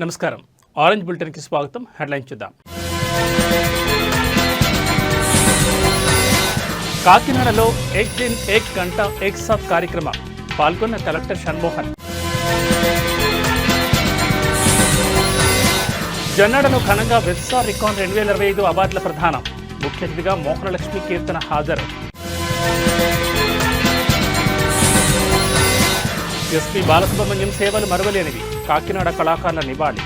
నమస్కారం. ఆరెంజ్ బులెటిన్కి స్వాగతం. హెడ్లైన్ చూద్దాం. కాకినాడలో ఏక్ దిన్ ఏక్ గంట ఏక్ సాత్ కార్యక్రమం పాల్గొన్న కలెక్టర్ షణ్మోహన్. జన్నాడలో ఘనంగా వెస్సార్ రికాన్ 2025 అవార్డుల ప్రదానం. ముఖ్య అతిథిగా మోహనలక్ష్మి కీర్తన హాజరు. ఎస్పీ బాలసుబ్రహ్మణ్యం సేవలు మరువలేనివి. కాకినాడ కళాకారుల నివాళి.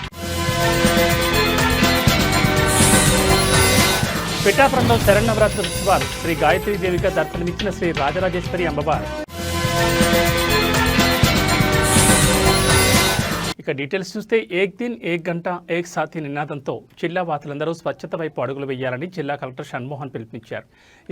పిఠాపురంలో శరన్నవరాత్రి ఉత్సవాలు. శ్రీ గాయత్రీదేవిగా దర్శనమిచ్చిన శ్రీ రాజరాజేశ్వరి అమ్మవారు. ఇక డీటెయిల్స్ చూస్తే ఏక్ దిన్ ఏక్ గంట ఏక్ సాథీ నినాదంతో జిల్లా వాసులందరూ స్వచ్ఛత వైపు అడుగులు వేయాలని జిల్లా కలెక్టర్ షణ్మోహన్ పిలుపునిచ్చారు.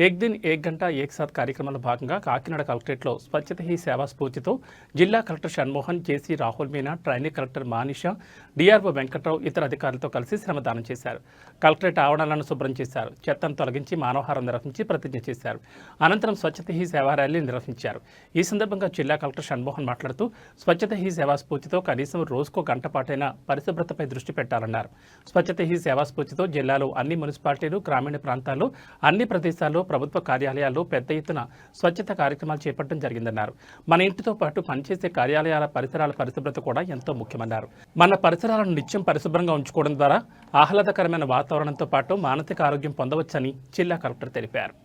ఏక్ దిన్ ఏక్ గంట ఏక్ సాత్ కార్యక్రమంలో భాగంగా కాకినాడ కలెక్టరేట్లో స్వచ్ఛత హీ సేవా స్ఫూర్తితో జిల్లా collector Shanmohan, JC Rahul Meena, trainee collector Manisha, DRO Venkatrao ఇతర అధికారులతో కలిసి శ్రమదానం చేశారు. కలెక్టరేట్ ఆవరణలను శుభ్రం చేశారు. చెత్తను తొలగించి మానవహారం నిర్వహించి ప్రతిజ్ఞ చేశారు. అనంతరం స్వచ్ఛత హీ సేవా ర్యాలీ నిర్వహించారు. ఈ సందర్భంగా జిల్లా కలెక్టర్ షణ్మోహన్ మాట్లాడుతూ స్వచ్ఛత హీ సేవా స్ఫూర్తితో కనీసం రోజుకో గంట పాటైనా పరిశుభ్రతపై దృష్టి పెట్టాలన్నారు. స్వచ్ఛత హీ సేవా స్ఫూర్తితో జిల్లాలో అన్ని మున్సిపాలిటీలు, గ్రామీణ ప్రాంతాల్లో అన్ని ప్రదేశాల్లో, ప్రభుత్వ కార్యాలయాల్లో పెద్ద ఎత్తున స్వచ్ఛత కార్యక్రమాలు చేపట్టడం జరిగిందన్నారు. మన ఇంటితో పాటు పనిచేసే కార్యాలయాల పరిసరాల పరిశుభ్రత కూడా ఎంతో ముఖ్యమన్నారు. మన పరిసరాలను నిత్యం పరిశుభ్రంగా ఉంచుకోవడం ద్వారా ఆహ్లాదకరమైన వాతావరణంతో పాటు మానసిక ఆరోగ్యం పొందవచ్చని జిల్లా కలెక్టర్ తెలిపారు.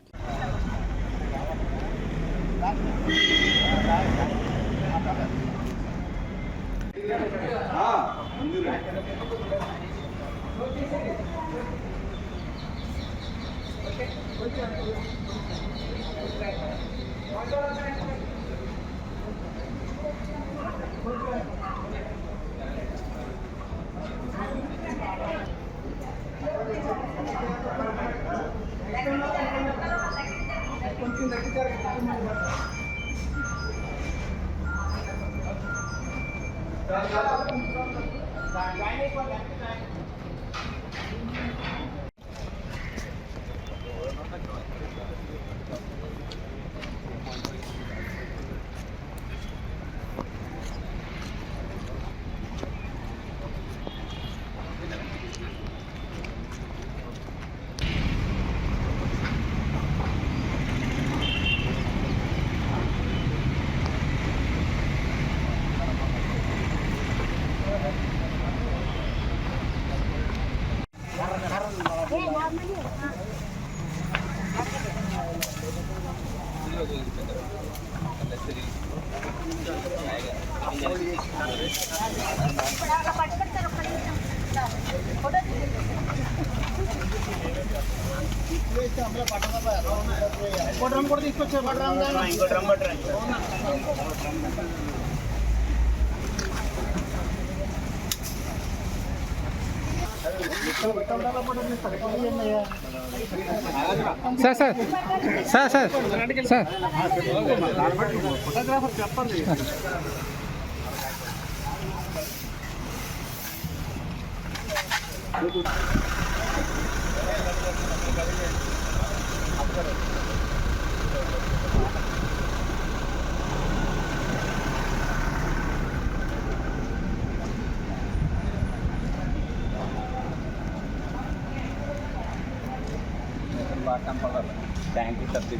బ్యాంకు సబ్సిడీ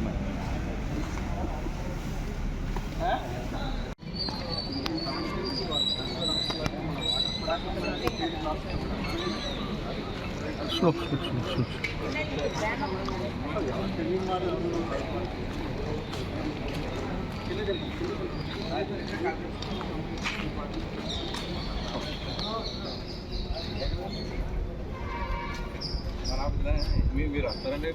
మీరు వస్తారండి.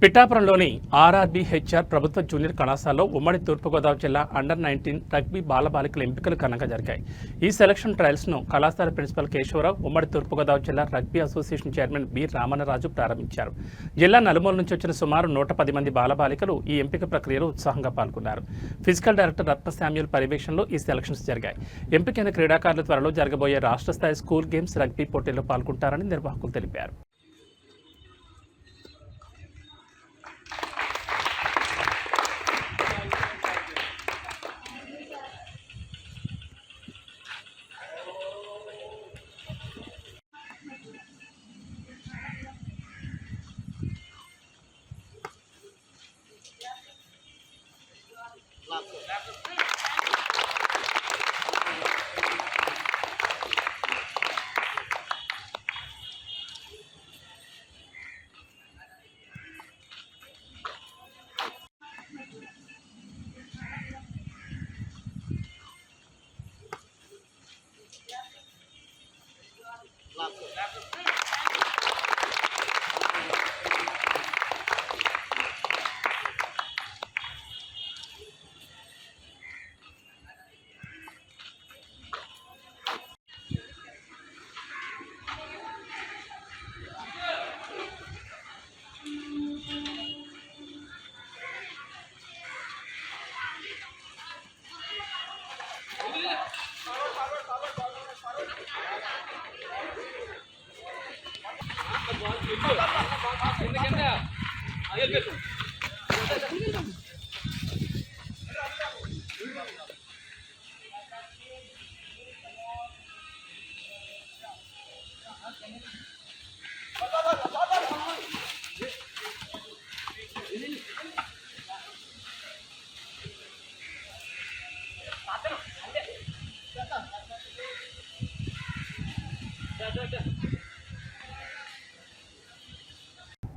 పిఠాపురంలోని ఆర్ఆర్బీహెచ్ఆర్ ప్రభుత్వ జూనియర్ కళాశాలలో ఉమ్మడి తూర్పుగోదావరి జిల్లా అండర్-19 రగ్బీ బాలబాలికల ఎంపికలు ఘనంగా జరిగాయి. ఈ సెలక్షన్ ట్రయల్స్ను కళాశాల ప్రిన్సిపల్ కేశవరావు, ఉమ్మడి తూర్పుగోదావరి జిల్లా రగ్బీ అసోసియేషన్ చైర్మన్ బి రామన్నరాజు ప్రారంభించారు. జిల్లా నలుమూల నుంచి వచ్చిన సుమారు 110 మంది బాలబాలికలు ఈ ఎంపిక ప్రక్రియలో ఉత్సాహంగా పాల్గొన్నారు. ఫిజికల్ డైరెక్టర్ రత్న శామ్యూల్ పర్యవేక్షణలో ఈ సెలక్షన్స్ జరిగాయి. ఎంపికైన క్రీడాకారులు త్వరలో జరగబోయే రాష్ట్ర స్థాయి స్కూల్ గేమ్స్ రగ్బీ పోటీల్లో పాల్గొంటారని నిర్వాహకులు తెలిపారు.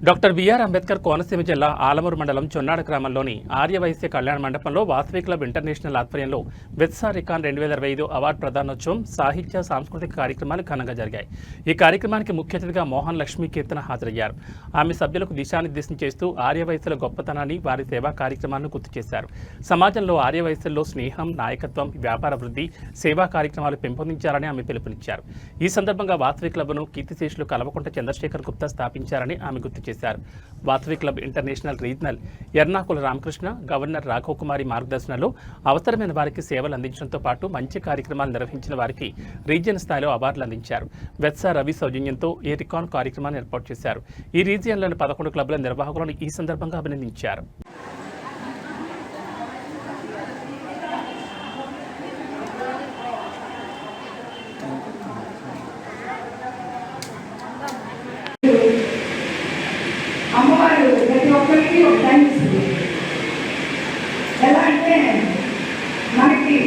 డాక్టర్ బిఆర్ అంబేద్కర్ కోనసీమ జిల్లా ఆలమూరు మండలం చొన్నాడ గ్రామంలోని ఆర్యవైశ్య కళ్యాణ మండపంలో వాసవి క్లబ్ ఇంటర్నేషనల్ ఆధ్వర్యంలో వెత్సా రికాన్ 2025 అవార్డు ప్రదానోత్సవం, సాహిత్య సాంస్కృతిక కార్యక్రమాలు ఘనంగా జరిగాయి. ఈ కార్యక్రమానికి ముఖ్య అతిథిగా మోహన్ లక్ష్మీ కీర్తన హాజరయ్యారు. ఆమె సభ్యులకు దిశానిర్దేశం చేస్తూ ఆర్యవైశ్యుల గొప్పతనాన్ని, వారి సేవా కార్యక్రమాలను గుర్తు చేశారు. సమాజంలో ఆర్యవైశ్యుల్లో స్నేహం, నాయకత్వం, వ్యాపార వృద్ధి, సేవా కార్యక్రమాలు పెంపొందించాలని ఆమె పిలుపునిచ్చారు. ఈ సందర్భంగా వాసవి క్లబ్ను కీర్తిశేషులు కల్వకుంట చంద్రశేఖర్ గుప్తా స్థాపించారని ఆమె గుర్తు చేశారు. Vasavi club international regional Ernakula Ramakrishna, governor Raghav Kumari మార్గదర్శనంలో అవసరమైన వారికి సేవలు అందించడంతో పాటు మంచి కార్యక్రమాలు నిర్వహించిన వారికి రీజియన్ స్థాయిలో అవార్డులు అందించారు. వెత్సా రవి సౌజన్యంతో ఈ రికాన్ కార్యక్రమాన్ని ఏర్పాటు చేశారు. ఈ రీజియన్లోని 11 క్లబ్ల నిర్వాహకులను ఈ సందర్భంగా అభినందించారు. అమ్మవారు ప్రతి ఒక్కరికి ఒక టైం ఇస్తుంది. ఎలా అంటే మనకి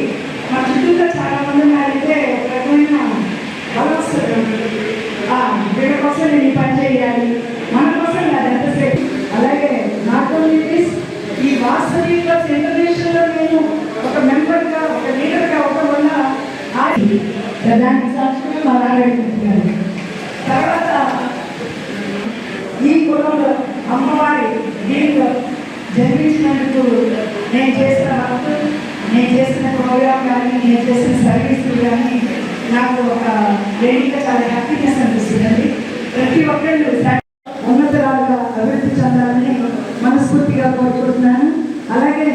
మా చుట్టూతో చాలా మంది ఉన్నారంటే ఒక రకమైన బలం వస్తుంది. వీళ్ళ కోసం నేను ఈ పని చేయాలి, మన కోసం అది ఎంతసేపు. అలాగే నాట్ ఓన్లీ దిస్, ఈ వాసవి క్లబ్ ఇంటర్నేషనల్లో నేను ఒక మెంబర్గా, ఒక లీడర్గా అవ్వడం వల్ల దానికి సాక్షిగా మా నారాయణ తర్వాత ఈ కులంలో అమ్మవారి దీనిలో జన్మించినందుకు నేను చేసిన వర్క్, నేను చేసిన ప్రోగ్రామ్ కానీ, నేను చేసిన సర్వీసులు కానీ నాకు ఒక లేడీగా చాలా హ్యాపీనెస్ అనిపిస్తుందండి. ప్రతి ఒక్కళ్ళు ఉన్నతరాలుగా అభివృద్ధి చెందాలని మనస్ఫూర్తిగా కోరుకుంటున్నాను. అలాగే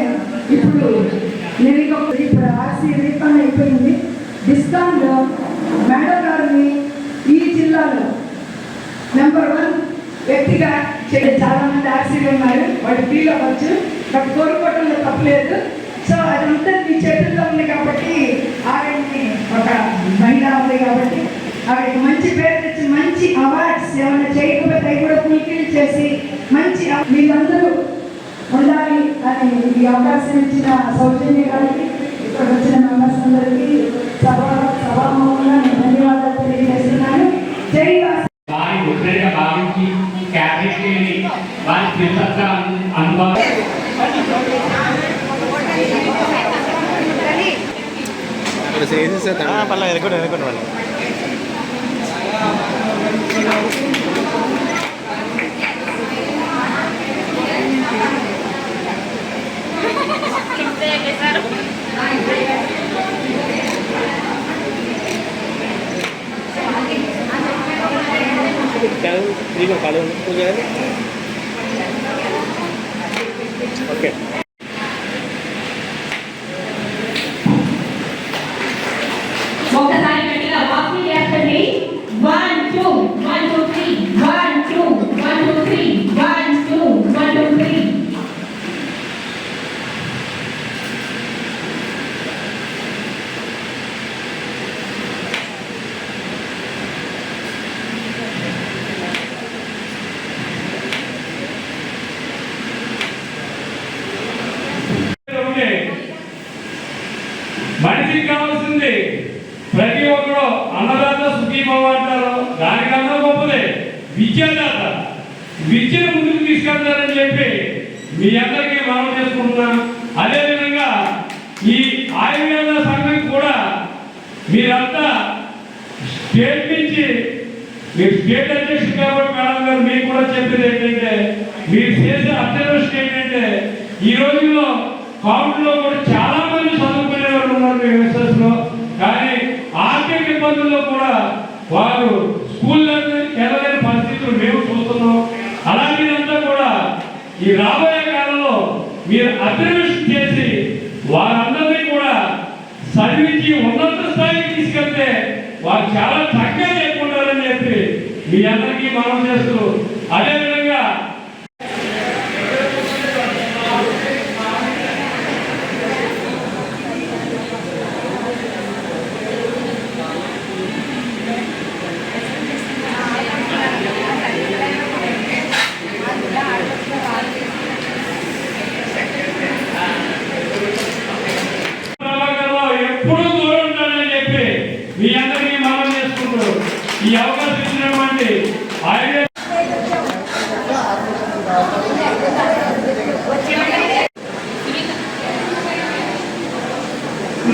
ఇప్పుడు నేను ఇప్పుడు ఆర్సీ రీఫండ్ అయిపోయింది. డిస్కాన్లో మేడం గారిని ఈ జిల్లాలో నెంబర్ 1 వ్యక్తిగా చాలా మంది ఆర్సీలు ఉన్నారు, వాడు ఫీల్ అవ్వచ్చు, బట్ కోరుకోవడంలో తప్పలేదు. సో అదంతా మీ చేతుల్లో ఉంది కాబట్టి ఆవిడని ఒక మహిళ ఉంది కాబట్టి ఆవిడకి మంచి పేరు తెచ్చి మంచి అవార్డ్స్ ఏమైనా చేయకపోతే కూడా ఫుల్ఫిల్ చేసి మంచి వీళ్ళందరూ ఉండాలి అని ఈ అవకాశం ఇచ్చిన సౌజన్య గారికి, ఇక్కడ వచ్చిన మెంబర్స్ అందరికీ సభాముఖంగా నేను ధన్యవాదాలు తెలియజేస్తున్నాను. జై వారి ముద్రగా భావించి క్యాబినెట్ వారి స్వతంత్ర అనుభవం ఓకే ఒకసారి గట్టిగా వాకింగ్ చేస్తండి 1 2 1 2 3 1 2 1 2 3 1 2 1 2 3 మనిషికి కావాల్సింది ప్రతి ఒక్కరు అన్నదాత సుఖీభవ అంటారు. దానికన్నా గొప్పదే విద్యాదాత. విద్యను ముందుకు తీసుకెళ్తారని చెప్పి మీ అందరికీ మనం చేసుకుంటున్నా. అదేవిధంగా ఈ ఆయుర్వేద సంఘం కూడా మీరంతా స్టేట్ నుంచి మీరు స్టేట్ అధ్యక్షుడు కాబట్టి మేడం గారు మీకు కూడా చెప్పేది ఏంటంటే మీరు చేసే అబ్జర్వేషన్ ఏంటంటే ఈ రోజుల్లో కౌంట్లో కూడా చాలా మంది చదువుకునే వాళ్ళు ఉన్నారు యూనివర్సిటీస్ లో. కానీ ఆర్థిక ఇబ్బందుల్లో కూడా వారు స్కూళ్ళకి వెళ్ళలేని పరిస్థితులు మేము చూస్తున్నాం. అలాంటిదంతా కూడా ఈ రాబోయే కాలంలో మీరు అబ్జర్వేషన్ చేసి వారందరినీ కూడా చదివించి ఉన్నత స్థాయికి తీసుకెళ్తే వారు చాలా చక్కగా చెప్పుకుంటారని చెప్పి మీ అందరికీ మనం చేస్తూ అదేవిధంగా మీ అందరికీ మనం చేసుకుంటూ ఈ అవకాశం ఇచ్చినటువంటి ఆయుర్వేద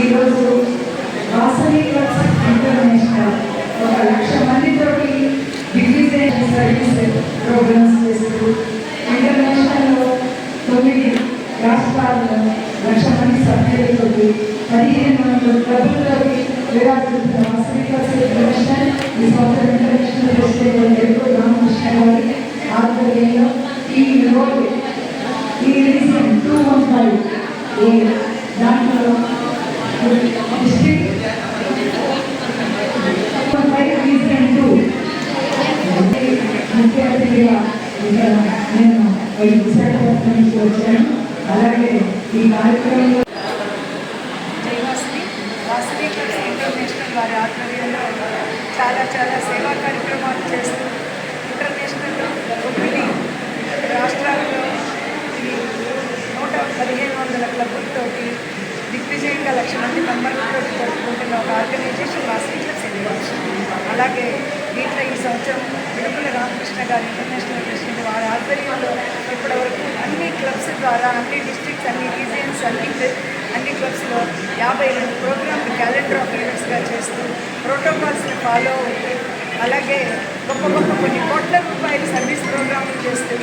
ఈరోజు వాసవి క్లబ్స్ ఇంటర్నేషనల్ 1,00,000 మందితోటి డిగ్రీజేషన్ సర్వీస్ ప్రోగ్రామ్స్ చేస్తూ ఇంటర్నేషనల్లో 9 రాష్ట్రాల్లో 1,00,000 మంది సభ్యులతో 1,500 క్లబ్లతోటి విరాజిల్లుతున్న వాసవి క్లబ్స్ ఇంటర్నేషనల్ ఈ సంవత్సరం ఇంటర్నేషనల్ ప్రెసిడెంట్ ఎరుకు రామకృష్ణ గారి ఆధ్వర్యంలో ఈ రోజు ఈ రీజన్ 215 దాంట్లో డిస్ట్రిక్ట్ ముఖ్య అతిథిగా నేను విశాఖపట్నం నుంచి వచ్చాను. అలాగే ఈ కార్యక్రమంలో వాసవి క్లబ్స్ ఇంటర్నేషనల్ వారి ఆధ్వర్యంలో చాలా సేవా కార్యక్రమాలు చేస్తూ ఇంటర్నేషనల్లో 9 రాష్ట్రాల్లో ఈ 1,500 క్లబ్బులతోటి దిగ్విజయంగా 1,00,000 మంది మెంబర్లతో జరుపుకుంటున్న ఒక ఆర్గనైజేషన్ వాసవి క్లబ్స్ ఇంటర్నేషనల్. అలాగే దీంట్లో ఈ సంవత్సరం విడుపుల రామకృష్ణ గారు ఇంటర్నేషనల్ ప్రెసిడెంట్ వారి ఆధ్వర్యంలో ఇప్పటివరకు అన్ని క్లబ్స్ ద్వారా అన్ని డిస్ట్రిక్ట్స్ అన్ని రీజియన్స్ అన్ని క్లబ్స్లో 52 ప్రోగ్రామ్ క్యాలెండర్ ఆఫ్ ఈవెంట్స్గా చేస్తూ ప్రోటోకాల్స్ని ఫాలో అవుతూ అలాగే గొప్ప కొన్ని కోట్ల రూపాయల సర్వీస్ ప్రోగ్రాంలు చేస్తూ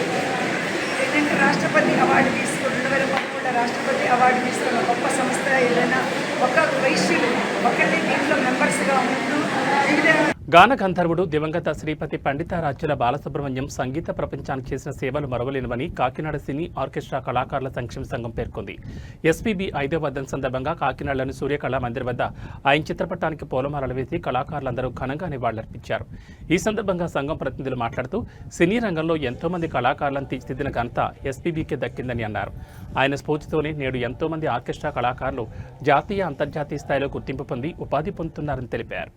ఏంటంటే రాష్ట్రపతి అవార్డు తీసుకుని 2013 రాష్ట్రపతి అవార్డు తీసుకున్న గొప్ప సంస్థ ఏదైనా ఒక వైశ్యులు ఒకటి దీంట్లో మెంబర్స్గా ఉంటూ వివిధ గాన గంధర్వుడు దివంగత శ్రీపతి పండితారాజ్యుల బాలసుబ్రహ్మణ్యం సంగీత ప్రపంచానికి చేసిన సేవలు మరవలేనివని కాకినాడ సినీ ఆర్కెస్ట్రా కళాకారుల సంక్షేమ సంఘం పేర్కొంది. ఎస్పీబీ 5వ వర్ధంతి సందర్భంగా కాకినాడలోని సూర్యకళా మందిర్ వద్ద ఆయన చిత్రపటానికి పూలమాలలు వేసి కళాకారులందరూ ఘనంగా నివాళులర్పించారు. ఈ సందర్భంగా సంఘం ప్రతినిధులు మాట్లాడుతూ సినీ రంగంలో ఎంతో మంది కళాకారులను తీర్చిదిద్దిన ఘనత ఎస్పీబీకే దక్కిందని అన్నారు. ఆయన స్ఫూర్తితోనే నేడు ఎంతో మంది ఆర్కెస్ట్రా కళాకారులు జాతీయ అంతర్జాతీయ స్థాయిలో గుర్తింపు పొంది ఉపాధి పొందుతున్నారని తెలిపారు.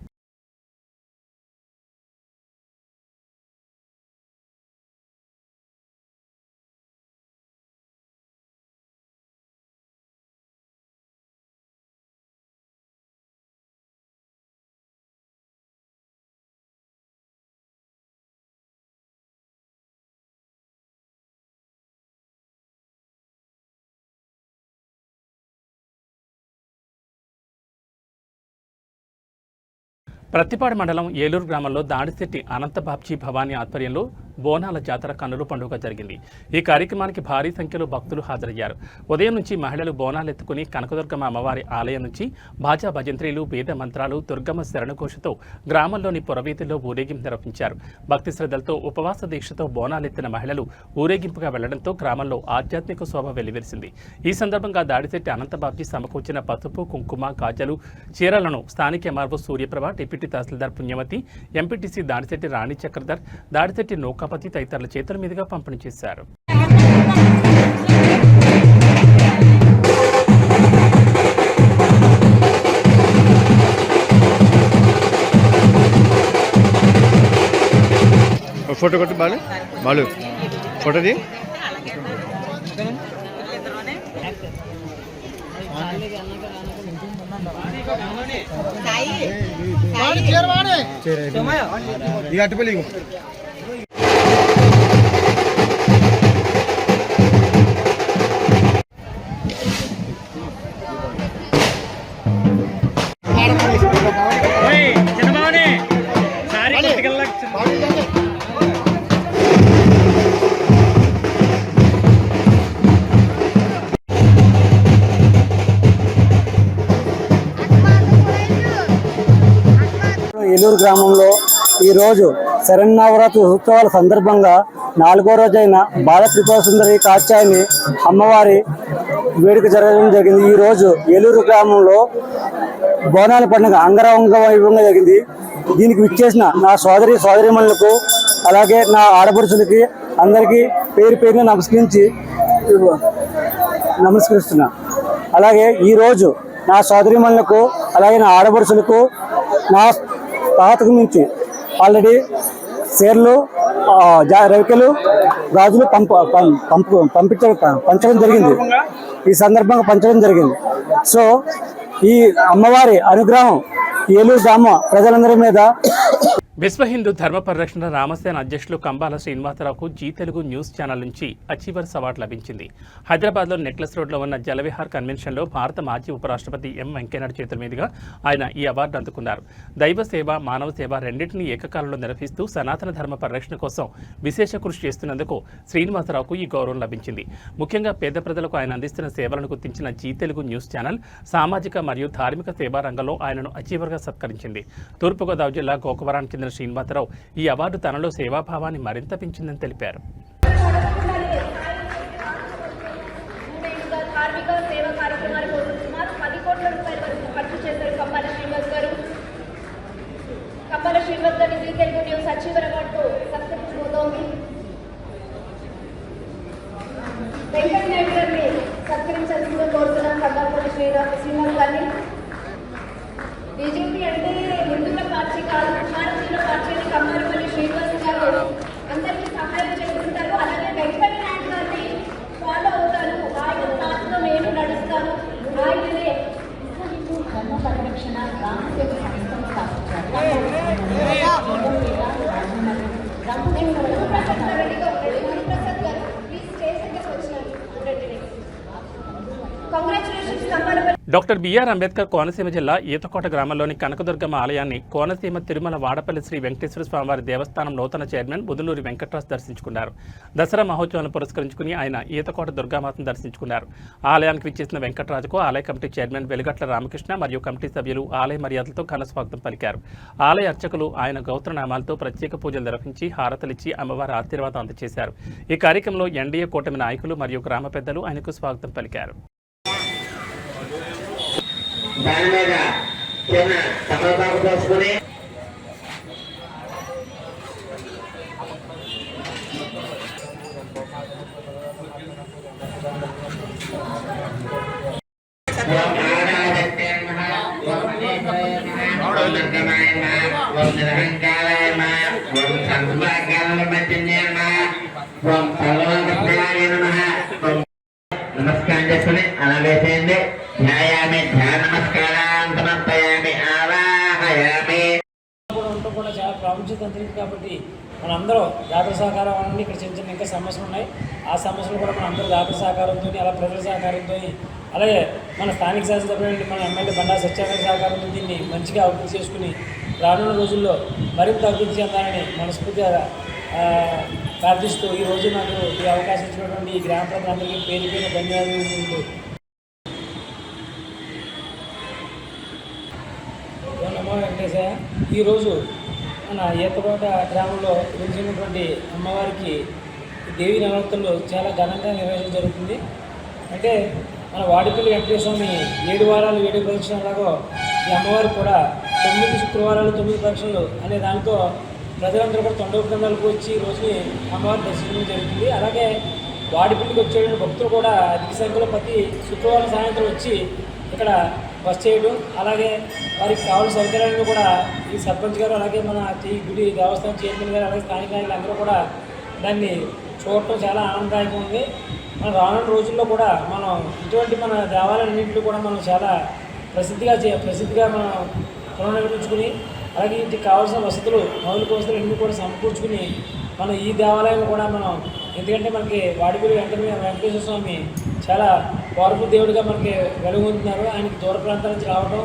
ప్రత్తిపాడు మండలం ఏలూరు గ్రామంలో దాడిశెట్టి అనంత బాబ్జీ భవానీ ఆధ్వర్యంలో బోనాల జాతర కన్నుల పండుగ జరిగింది. ఈ కార్యక్రమానికి భారీ సంఖ్యలో భక్తులు హాజరయ్యారు. ఉదయం నుంచి మహిళలు బోనాలెత్తుకుని కనకదుర్గమ్మ అమ్మవారి ఆలయం నుంచి బాజా భజంత్రీలు, వేద మంత్రాలు, దుర్గమ్మ శరణఘోషతో గ్రామంలోని పురవీధుల్లో ఊరేగింపు నిర్వహించారు. భక్తి శ్రద్ధలతో ఉపవాస దీక్షతో బోనాలెత్తిన మహిళలు ఊరేగింపుగా వెళ్లడంతో గ్రామంలో ఆధ్యాత్మిక శోభ వెల్లివిరిసింది. ఈ సందర్భంగా దాడిశెట్టి అనంతబాబుజీ సమకూర్చిన పసుపు, కుంకుమ, గాజలు, చీరలను స్థానిక ఎంఆర్ఓ సూర్యప్రభ, డిప్యూటీ తహసీల్దార్ పుణ్యవతి, ఎంపీటీసీ దాడిశెట్టి రాణి చక్రధర్, దాడిశెట్టి నౌకాపతి తదితరుల చేతుల మీదుగా పంపిణీ చేశారు. ఫోటో కొట్టు బాలు ఫోటోది ఇక అట్టుపల్లి ఏలూరు గ్రామంలో ఈరోజు శరన్నవరాత్రి ఉత్సవాల సందర్భంగా 4వ రోజైన బాల త్రిపుర సుందరి కాత్యాయని అమ్మవారి వేడుక జరగడం జరిగింది. ఈరోజు ఏలూరు గ్రామంలో బోనాల పండుగ అంగరంగ వైభవంగా జరిగింది. దీనికి విచ్చేసిన నా సోదరిమణులకు అలాగే నా ఆడపడుచులకి అందరికీ పేరు పేరున నమస్కరిస్తున్నా. అలాగే ఈరోజు నా సోదరిమణులకు అలాగే నా ఆడపడుచులకు నా తాతకు నుంచి ఆల్రెడీ చీరలు, రవికలు, గాజులు పంచడం జరిగింది. ఈ సందర్భంగా పంచడం జరిగింది. సో ఈ అమ్మవారి అనుగ్రహం ఏలూరు గ్రామ ప్రజలందరి మీద. విశ్వ హిందూ ధర్మ పరిరక్షణ రామసేన అధ్యక్షులు కంబాల శ్రీనివాసరావుకు జీ తెలుగు న్యూస్ ఛానల్ నుంచి అచీవర్స్ అవార్డు లభించింది. హైదరాబాద్లో నెక్లెస్ రోడ్లో ఉన్న జలవిహార్ కన్వెన్షన్లో భారత మాజీ ఉపరాష్ట్రపతి ఎం వెంకయ్యనాయుడు చేతుల మీదుగా ఆయన ఈ అవార్డు అందుకున్నారు. దైవ సేవ, మానవ సేవ రెండింటినీ ఏకకాలంలో నిర్వహిస్తూ సనాతన ధర్మ పరిరక్షణ కోసం విశేష కృషి చేస్తున్నందుకు శ్రీనివాసరావుకు ఈ గౌరవం లభించింది. ముఖ్యంగా పేద ప్రజలకు ఆయన అందిస్తున్న సేవలను గుర్తించిన జీ తెలుగు న్యూస్ ఛానల్ సామాజిక మరియు ధార్మిక సేవా రంగంలో ఆయనను అచీవర్గా సత్కరించింది. తూర్పుగోదావరి జిల్లా గోకవరానికి చెందిన శ్రీనివాసరావు ఈ అవార్డు తనలో సేవాభావాన్ని మరింత పెంచిందని తెలిపారు. ధార్మిక సేవా కార్యక్రమాల కోసం సుమారు 10 కోట్ల రూపాయల వరకు ఖర్చు చేశారు కంబాల శ్రీనివాస్ గారు. కంబాల శ్రీనివాస్ గారిని Zee Telugu news achiever award సత్కరించబోతోంది. వెంకయ్యనాయుడు గారిని సత్కరించాల్సిందిగా కోరుతున్నాం. కంబాల శ్రీనివాస్ గారిని. బీజేపీ అంటే హిందువుల పార్టీ కాదు, భారతీయుల పార్టీ అని కంబాలపల్లి శ్రీనివాస్ గారు అందరికీ సహాయం చేస్తుంటారు. అలాగే వెంకయ్యనాయుడు గారిని ఫాలో అవుతాను, ఆయన పాటలో నేను నడుస్తాను, ఆయననే ధర్మ పరిరక్షణ రామసేవ సంస్థను స్థాపించారు. గురుప్రసాద్ గారు ప్లీజ్ స్టేజ్ దగ్గరకు వచ్చినారు. Congratulations Kambalapalli. Doctor B R Ambedkar Konaseema జిల్లా ఈతకోట గ్రామంలోని కనకదుర్గమ్మ ఆలయాన్ని కోనసీమ తిరుమల వాడపల్లి శ్రీ వెంకటేశ్వర స్వామివారి దేవస్థానం నూతన చైర్మన్ బుదులూరి వెంకట్రాజ్ దర్శించుకున్నారు. దసరా మహోత్సవాలను పురస్కరించుకుని ఆయన ఈతకోట దుర్గామాతను దర్శించుకున్నారు. ఆలయానికి విచ్చేసిన వెంకట్రాజుకు ఆలయ కమిటీ చైర్మన్ వెలుగట్ల రామకృష్ణ మరియు కమిటీ సభ్యులు ఆలయ మర్యాదలతో ఘన స్వాగతం పలికారు. ఆలయ అర్చకులు ఆయన గోత్రనామాలతో ప్రత్యేక పూజలు నిర్వహించి హారతలిచ్చి అమ్మవారి ఆశీర్వాదం అందజేశారు. ఈ కార్యక్రమంలో ఎన్డీఏ కూటమి నాయకులు మరియు గ్రామ పెద్దలు ఆయనకు స్వాగతం పలికారు. దాని మీద చిన్న తమలపాకు పోసుకుని నమస్కారం చేసుకుని అలాగే చేయండి. ధ్యాయామి ధ్యాన నమస్కారం సమర్పయామి ఆవాహయామి. కూడా చాలా ప్రాముఖ్యత ఉంది కాబట్టి మనందరూ జాతర సహకారం అన్నీ ఇక్కడ చిన్న చిన్న ఇంకా సమస్యలు ఉన్నాయి. ఆ సమస్యలు కూడా మన అందరూ జాతర సహకారంతో అలా ప్రజల సహకారంతో అలాగే మన స్థానిక శాసనసభ్యులు మన ఎమ్మెల్యే బండా సత్యాగ్రహ సహకారంతో దీన్ని మంచిగా అభివృద్ధి చేసుకుని రానున్న రోజుల్లో మరింత అభివృద్ధి చెందాలని మనస్ఫూర్తిగా ప్రార్థిస్తూ ఈరోజు నాకు ఈ అవకాశం ఇచ్చినటువంటి ఈ గ్రామ ప్రజలందరికీ పేరు పేరు ధన్యవాదాలు. నమో వెంకటేశయ్య. ఈరోజు మన ఈతకోట గ్రామంలో వెలిసినటువంటి అమ్మవారికి దేవి నవరాత్రులు చాలా ఘనంగా నిర్వహించడం జరుగుతుంది. అంటే మన వాడిపల్లి వెంకటేశ్వర స్వామి 7 వారాలు 7 ప్రదక్షిణలాగో ఈ అమ్మవారికి కూడా 9 శుక్రవారాలు 9 ప్రదక్షిణలు అనే దాంతో ప్రజలందరూ కూడా తండోపందాలకు వచ్చి ఈ రోజుని అమ్మవారి దర్శించడం జరుగుతుంది. అలాగే వాడిపల్లికి వచ్చే భక్తులు కూడా అధిక సంఖ్యలో ప్రతి శుక్రవారం సాయంత్రం వచ్చి ఇక్కడ బస్ చేయడం, అలాగే వారికి కావాల్సిన సౌకర్యాలను కూడా ఈ సర్పంచ్ గారు, అలాగే మన ఈ గుడి దేవస్థానం చైర్మన్ గారు, అలాగే స్థానిక నాయకులు అందరూ కూడా దాన్ని చూడటం చాలా ఆనందదాయకంగా ఉంది. మన రానున్న రోజుల్లో కూడా మనం ఇటువంటి మన దేవాలయాలన్నింటిలో కూడా మనం చాలా ప్రసిద్ధిగా మనం పునర్నిర్మించుకుని, అలాగే ఇంటికి కావాల్సిన వసతులు మౌలిక వసతులు అన్నీ కూడా సమకూర్చుకుని మనం ఈ దేవాలయాన్ని కూడా మనం, ఎందుకంటే మనకి వాడిపల్లి వెంకటేశ్వర స్వామి చాలా పవర్ఫుల్ దేవుడిగా మనకి వెలుగుతున్నారు. ఆయనకి దూర ప్రాంతాల నుంచి రావడం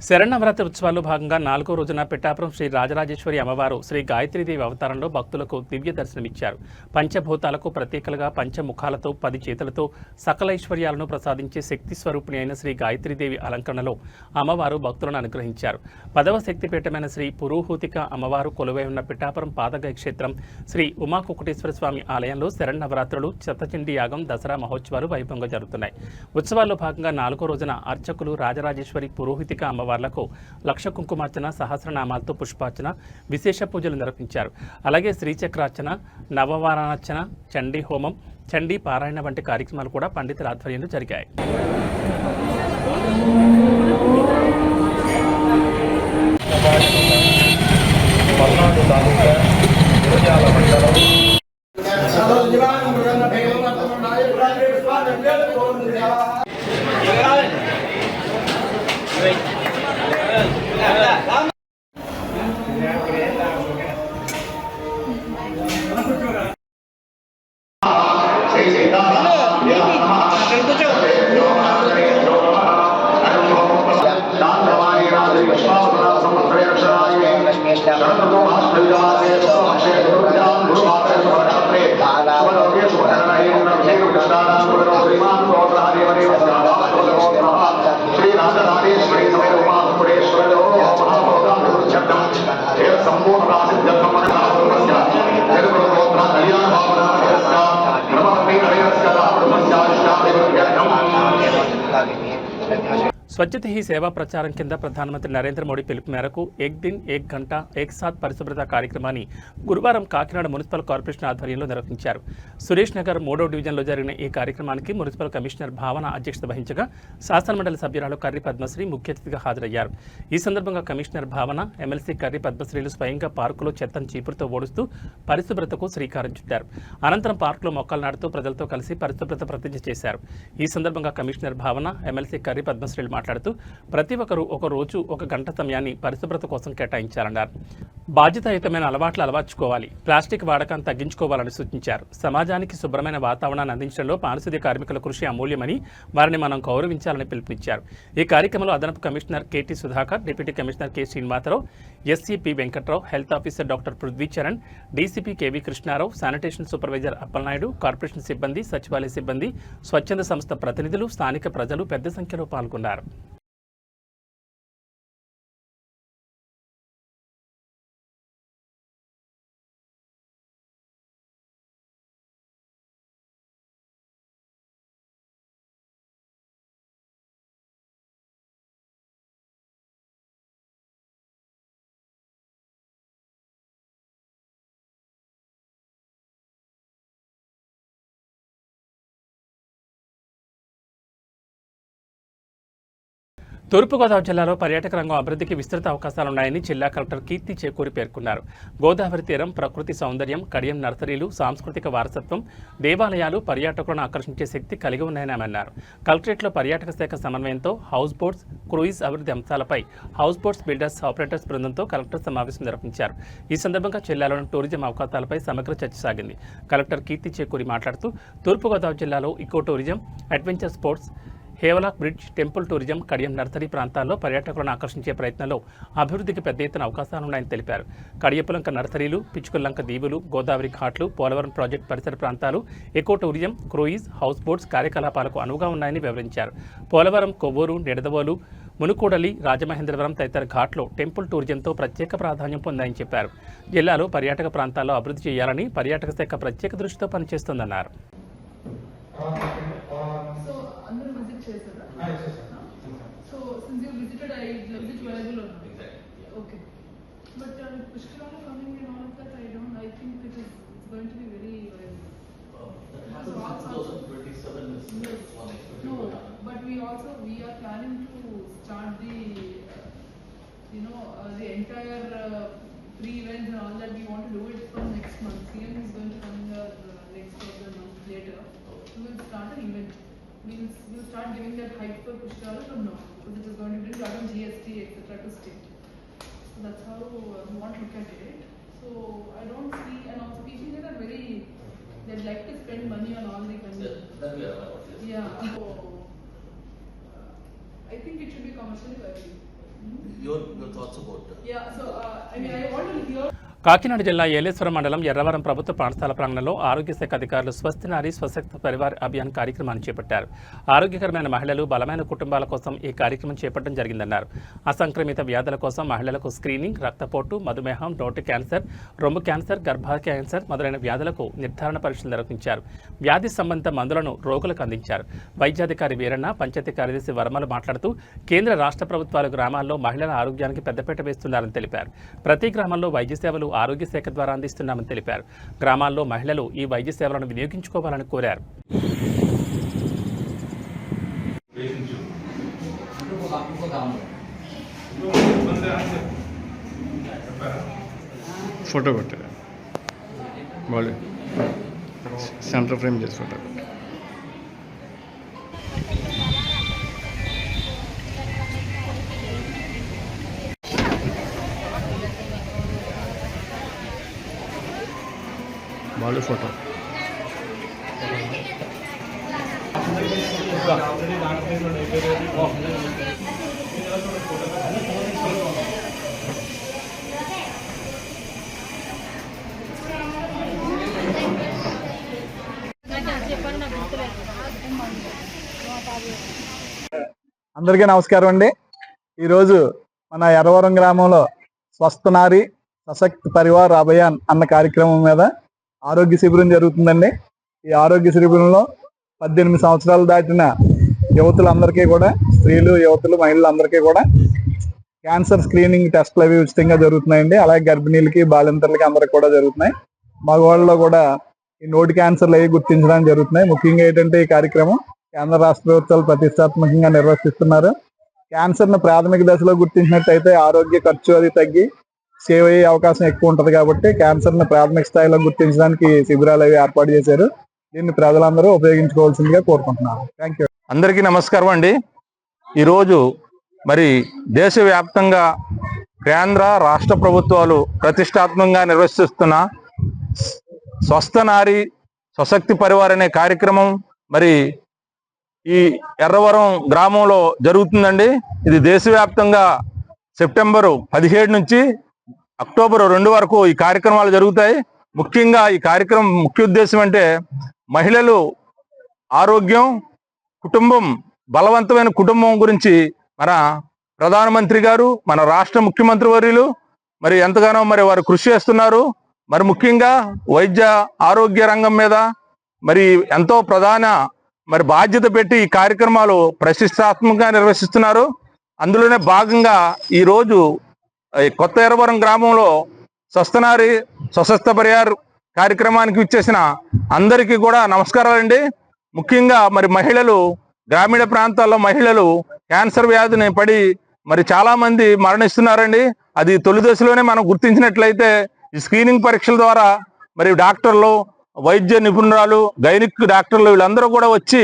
శరన్నవరాత్రి ఉత్సవాల్లో భాగంగా 4వ రోజున పిఠాపురం శ్రీ రాజరాజేశ్వరి అమ్మవారు శ్రీ గాయత్రీదేవి అవతారంలో భక్తులకు దివ్య దర్శనమిచ్చారు. పంచభూతాలకు ప్రతీకలుగా పంచముఖాలతో 10 చేతులతో సకలైశ్వర్యాలను ప్రసాదించే శక్తి స్వరూపిణి అయిన శ్రీ గాయత్రీదేవి అలంకరణలో అమ్మవారు భక్తులను అనుగ్రహించారు. 10వ శక్తిపీఠమైన శ్రీ పురోహూతిక అమ్మవారు కొలువై ఉన్న పిఠాపురం పాదగయ క్షేత్రం శ్రీ ఉమాకుకుటేశ్వర స్వామి ఆలయంలో శరన్నవరాత్రులు, శతచండీ యాగం, దసరా మహోత్సవాలు వైభవంగా జరుగుతున్నాయి. ఉత్సవాల్లో భాగంగా 4వ రోజున అర్చకులు రాజరాజేశ్వరి పురోహితిక అమ్మవార్లకు 1,00,000 కుంకుమార్చన, సహస్రనామాలతో పుష్పార్చన, విశేష పూజలు నిర్వహించారు. అలాగే శ్రీచక్రార్చన, నవవారార్చన, చండీ హోమం, చండీ పారాయణ వంటి కార్యక్రమాలు కూడా పండితుల ఆధ్వర్యంలో జరిగాయి. స్వచ్ఛత హీ సేవా ప్రచారం కింద ప్రధానమంత్రి నరేంద్ర మోడీ పిలుపు మేరకు ఏక్ దిన్ ఏక్ గంట ఏక్ సాత్ పరిశుభ్రత కార్యక్రమాన్ని గురువారం కాకినాడ మున్సిపల్ కార్పొరేషన్ ఆధ్వర్యంలో నిర్వహించారు. సురేష్ నగర్ 3వ డివిజన్లో జరిగిన ఈ కార్యక్రమానికి మున్సిపల్ కమిషనర్ భావన అధ్యక్షత వహించగా శాసనమండలి సభ్యురాలు కర్రి పద్మశ్రీ ముఖ్య అతిథిగా హాజరయ్యారు. ఈ సందర్భంగా కమిషనర్ భావన, ఎమ్మెల్సీ కర్రి పద్మశ్రీలు స్వయంగా పార్కులో చెత్తను చీపురుతో ఓడుస్తూ పరిశుభ్రతకు శ్రీకారం చుట్టారు. అనంతరం పార్కులో మొక్కలు నాటుతూ ప్రజలతో కలిసి పరిశుభ్రత ప్రతిజ్ఞ చేశారు. ఈ సందర్భంగా కమిషనర్ భావన, ఎమ్మెల్సీ కర్రి పద్మశ్రీలు మాట్లాడుతూ ప్రతి ఒక్కరూ ఒక రోజు 1 గంట సమయాన్ని పరిశుభ్రత కోసం కేటాయించాలన్నారు. బాధ్యతాయుతమైన అలవాట్లు అలవర్చుకోవాలి, ప్లాస్టిక్ వాడకాన్ని తగ్గించుకోవాలని సూచించారు. సమాజానికి శుభ్రమైన వాతావరణాన్ని అందించడంలో పారిశుద్ధ్య కార్మికుల కృషి అమూల్యమని, వారిని మనం గౌరవించాలని పిలుపునిచ్చారు. ఈ కార్యక్రమంలో అదనపు commissioner K T Sudhakar, deputy commissioner K Srinivasarao, SCP Venkatrao, health officer doctor Prithvicharan, DCP K V Krishnarao, sanitation supervisor Appalanaidu, corporation సిబ్బంది, సచివాలయ సిబ్బంది, స్వచ్ఛంద సంస్థ ప్రతినిధులు, స్థానిక ప్రజలు పెద్ద సంఖ్యలో పాల్గొన్నారు. తూర్పుగోదావరి జిల్లాలో పర్యాటక రంగం అభివృద్ధికి విస్తృత అవకాశాలున్నాయని జిల్లా కలెక్టర్ కీర్తి చేకూరి పేర్కొన్నారు. గోదావరి తీరం, ప్రకృతి సౌందర్యం, కడియం నర్సరీలు, సాంస్కృతిక వారసత్వం, దేవాలయాలు పర్యాటకులను ఆకర్షించే శక్తి కలిగి ఉన్నాయని ఆమె అన్నారు. కలెక్టరేట్లో పర్యాటక శాఖ సమన్వయంతో హౌస్ బోట్స్, క్రూయిజ్ అభివృద్ధి అంశాలపై హౌస్ బోట్స్ బిల్డర్స్, ఆపరేటర్స్ బృందంతో కలెక్టర్ సమావేశం నిర్వహించారు. ఈ సందర్భంగా జిల్లాలోని టూరిజం అవకాశాలపై సమగ్ర చర్చ సాగింది. కలెక్టర్ కీర్తి చేకూరి మాట్లాడుతూ తూర్పుగోదావరి జిల్లాలో ఇకో tourism, adventure sports, Havelock bridge, temple tourism, Kadiyam nursery ప్రాంతాల్లో పర్యాటకులను ఆకర్షించే ప్రయత్నంలో అభివృద్ధికి పెద్ద ఎత్తున అవకాశాలున్నాయని తెలిపారు. కడియపులంక నర్సరీలు, పిచ్చుకల్లంక దీవులు, గోదావరి ఘాట్లు, పోలవరం ప్రాజెక్టు పరిసర ప్రాంతాలు eco tourism, cruise, house boats కార్యకలాపాలకు అనువుగా ఉన్నాయని వివరించారు. పోలవరం, కొవ్వూరు, నిడదవోలు, మునుకూడలి, రాజమహేంద్రవరం తదితర ఘాట్లు టెంపుల్ టూరిజంతో ప్రత్యేక ప్రాధాన్యం పొందాయని చెప్పారు. జిల్లాలో పర్యాటక ప్రాంతాల్లో అభివృద్ధి చేయాలని పర్యాటక శాఖ ప్రత్యేక దృష్టితో పనిచేస్తోందన్నారు. So since you visited, I visit Velagulo. Okay. But Pushkarala coming and all of that, I think it's going to be very. So 2027 is one expected. No, but we are planning to start the, the entire pre-events and all that. We want to do it from next month. CM is going to come in the next month later. We will start an event. We'll start giving that hype for Pushkarala from now, because it is going to bring a lot of GST, etc. to state. So that's how we want to look at it. So I don't see, and also people are they'd like to spend money on all the content. Yeah. So I think it should be commercially viable. Your thoughts about that? Yeah. So I want to hear. Kakinada జిల్లా ఏలేశ్వరం మండలం ఎర్రవరం ప్రభుత్వ పాఠశాల ప్రాంగణంలో ఆరోగ్య శాఖ అధికారులు స్వస్తి నారీ స్వశక్త పరివార్ అభియాన్ కార్యక్రమాన్ని చేపట్టారు. ఆరోగ్యకరమైన మహిళలు, బలమైన కుటుంబాల కోసం ఈ కార్యక్రమం చేపట్టడం జరిగిందన్నారు. అసంక్రమిత వ్యాధుల కోసం మహిళలకు స్క్రీనింగ్, రక్తపోటు, మధుమేహం, నోటి క్యాన్సర్, రొమ్ము క్యాన్సర్, గర్భ క్యాన్సర్ మొదలైన వ్యాధులకు నిర్ధారణ పరీక్షలు నిర్వహించారు. వ్యాధి సంబంధిత మందులను రోగులకు అందించారు. వైద్యాధికారి వీరన్న, పంచాయతీ కార్యదర్శి వర్మలు మాట్లాడుతూ కేంద్ర రాష్ట్ర ప్రభుత్వాలు గ్రామాల్లో మహిళల ఆరోగ్యానికి పెద్దపీట వేస్తున్నారని తెలిపారు. ప్రతి గ్రామంలో వైద్య సేవలు ఆరోగ్య శాఖ ద్వారా అందిస్తున్నామని తెలిపారు. గ్రామాల్లో మహిళలు ఈ వైద్య సేవలను వినియోగించుకోవాలని కోరారు. ఫోటో కొట్టు బాలు సెంటర్ ఫ్రేమ్ చేసి ఫోటో కొట్టు. బాలు ఫోటో అందరికీ నమస్కారం అండి. ఈరోజు మన ఎర్రవరం గ్రామంలో స్వస్థ నారీ సశక్త పరివార్ అభియాన్ అన్న కార్యక్రమం మీద ఆరోగ్య శిబిరం జరుగుతుందండి. ఈ ఆరోగ్య శిబిరంలో 18 సంవత్సరాలు దాటిన యువతులందరికీ కూడా, స్త్రీలు, యువతులు, మహిళలందరికీ కూడా క్యాన్సర్ స్క్రీనింగ్ టెస్ట్లు అవి ఉచితంగా జరుగుతున్నాయండి. అలాగే గర్భిణీలకి, బాలింతలకి అందరికి కూడా జరుగుతున్నాయి. మగవాళ్ళలో కూడా ఈ నోటి క్యాన్సర్లు అవి గుర్తించడానికి జరుగుతున్నాయి. ముఖ్యంగా ఏంటంటే ఈ కార్యక్రమం కేంద్ర రాష్ట్ర ప్రభుత్వాలు ప్రతిష్టాత్మకంగా నిర్వహిస్తున్నారు. క్యాన్సర్ను ప్రాథమిక దశలో గుర్తించినట్టయితే ఆరోగ్య ఖర్చు అది తగ్గి సేవ్ అయ్యే అవకాశం ఎక్కువ ఉంటుంది. కాబట్టి క్యాన్సర్ను ప్రాథమిక స్థాయిలో గుర్తించడానికి శిబిరాలు అవి ఏర్పాటు చేశారు. దీన్ని ప్రజలందరూ ఉపయోగించుకోవాల్సిందిగా కోరుకుంటున్నారు. Thank you. అందరికీ నమస్కారం అండి. ఈరోజు మరి దేశవ్యాప్తంగా కేంద్ర రాష్ట్ర ప్రభుత్వాలు ప్రతిష్టాత్మకంగా నిర్వహిస్తున్న స్వస్థ నారీ స్వశక్తి పరివార్ అనే కార్యక్రమం మరి ఈ ఎర్రవరం గ్రామంలో జరుగుతుందండి. ఇది దేశవ్యాప్తంగా సెప్టెంబరు 17 నుంచి అక్టోబర్ 2 వరకు ఈ కార్యక్రమాలు జరుగుతాయి. ముఖ్యంగా ఈ కార్యక్రమం ముఖ్య ఉద్దేశం అంటే మహిళలు ఆరోగ్యం, కుటుంబం, బలవంతమైన కుటుంబం గురించి మన ప్రధానమంత్రి గారు, మన రాష్ట్ర ముఖ్యమంత్రి వర్యులు మరి ఎంతగానో మరి వారు కృషి చేస్తున్నారు. మరి ముఖ్యంగా వైద్య ఆరోగ్య రంగం మీద మరి ఎంతో ప్రధాన మరి బాధ్యత పెట్టి ఈ కార్యక్రమాలు ప్రతిష్టాత్మకంగా నిర్వహిస్తున్నారు. అందులోనే భాగంగా ఈరోజు కొత్త ఎర్రవరం గ్రామంలో స్వస్థ నారీ స్వశక్త పరివార్ కార్యక్రమానికి ఇచ్చేసిన అందరికీ కూడా నమస్కారాలండి. ముఖ్యంగా మరి మహిళలు, గ్రామీణ ప్రాంతాల్లో మహిళలు క్యాన్సర్ వ్యాధిని పడి మరి చాలా మంది మరణిస్తున్నారండి. అది తొలి దశలోనే మనం గుర్తించినట్లయితే ఈ స్క్రీనింగ్ పరీక్షల ద్వారా మరి డాక్టర్లు, వైద్య నిపుణురాలు, గైనిక్ డాక్టర్లు వీళ్ళందరూ కూడా వచ్చి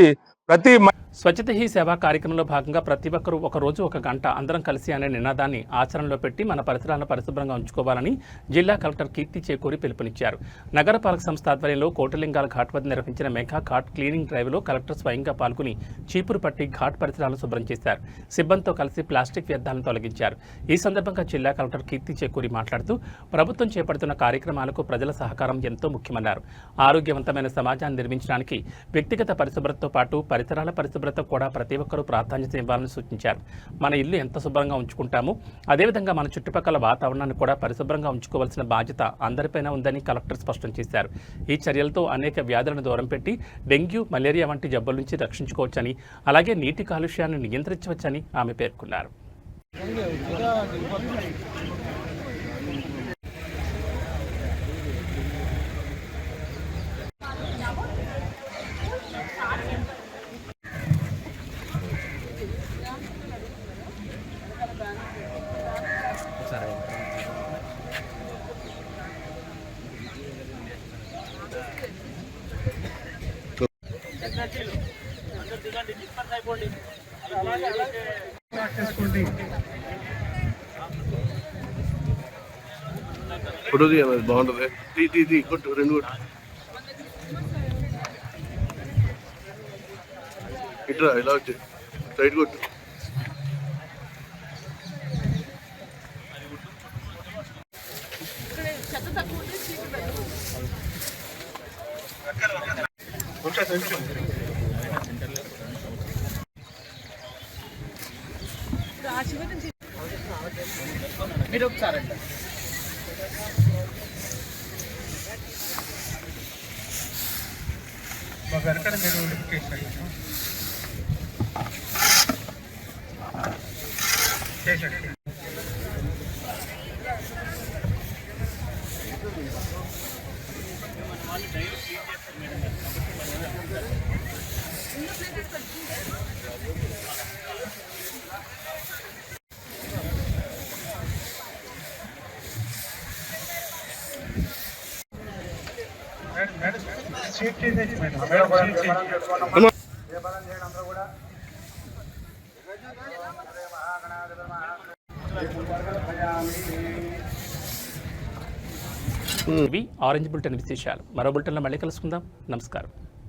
ప్రతి స్వచ్ఛత హీ సేవా కార్యక్రమంలో భాగంగా ప్రతి ఒక్కరూ ఒక రోజు ఒక గంట అందరం కలిసి అనే నినాదాన్ని ఆచరణలో పెట్టి మన పరిసరాలను పరిశుభ్రంగా ఉంచుకోవాలని జిల్లా కలెక్టర్ కీర్తి చేకూరి పిలుపునిచ్చారు. నగరపాలక సంస్థ ఆధ్వర్యంలో కోటలింగాల ఘాట్ వద్ద నిర్వహించిన మెగా ఘాట్ క్లీనింగ్ డ్రైవ్లో కలెక్టర్ స్వయంగా పాల్గొని చీపురు పట్టి ఘాట్ పరిసరాలను శుభ్రం చేశారు. సిబ్బందితో కలిసి ప్లాస్టిక్ వ్యర్థాలను తొలగించారు. ఈ సందర్భంగా జిల్లా కలెక్టర్ కీర్తి చేకూరి మాట్లాడుతూ ప్రభుత్వం చేపడుతున్న కార్యక్రమాలకు ప్రజల సహకారం ఎంతో ముఖ్యమన్నారు. ఆరోగ్యవంతమైన సమాజాన్ని నిర్మించడానికి వ్యక్తిగత పరిశుభ్రతతో పాటు పరిసరాల పరిశుభ్రత కూడా ప్రతి ఒక్కరూ ప్రాధాన్యత ఇవ్వాలని సూచించారు. మన ఇల్లు ఎంత శుభ్రంగా ఉంచుకుంటామో అదేవిధంగా మన చుట్టుపక్కల వాతావరణాన్ని కూడా పరిశుభ్రంగా ఉంచుకోవాల్సిన బాధ్యత అందరిపైన ఉందని కలెక్టర్ స్పష్టం చేశారు. ఈ చర్యలతో అనేక వ్యాధులను దూరం పెట్టి డెంగ్యూ, మలేరియా వంటి జబ్బుల నుంచి రక్షించుకోవచ్చని, అలాగే నీటి కాలుష్యాన్ని నియంత్రించవచ్చని ఆమె పేర్కొన్నారు. ఫోటో తీయాలి, బాగుంటుంది. తీ కొట్టు, రెండు కొట్టు. ఇట్రా, ఇలా వచ్చి సైడ్ కొట్టు. మీరు ఒకసారి వెనకాల మీరు చేసండి. ఇవి ఆరెంజ్ బులెటిన్ విశేషాలు. మరో బులెటిన్లో మళ్ళీ కలుసుకుందాం. నమస్కారం.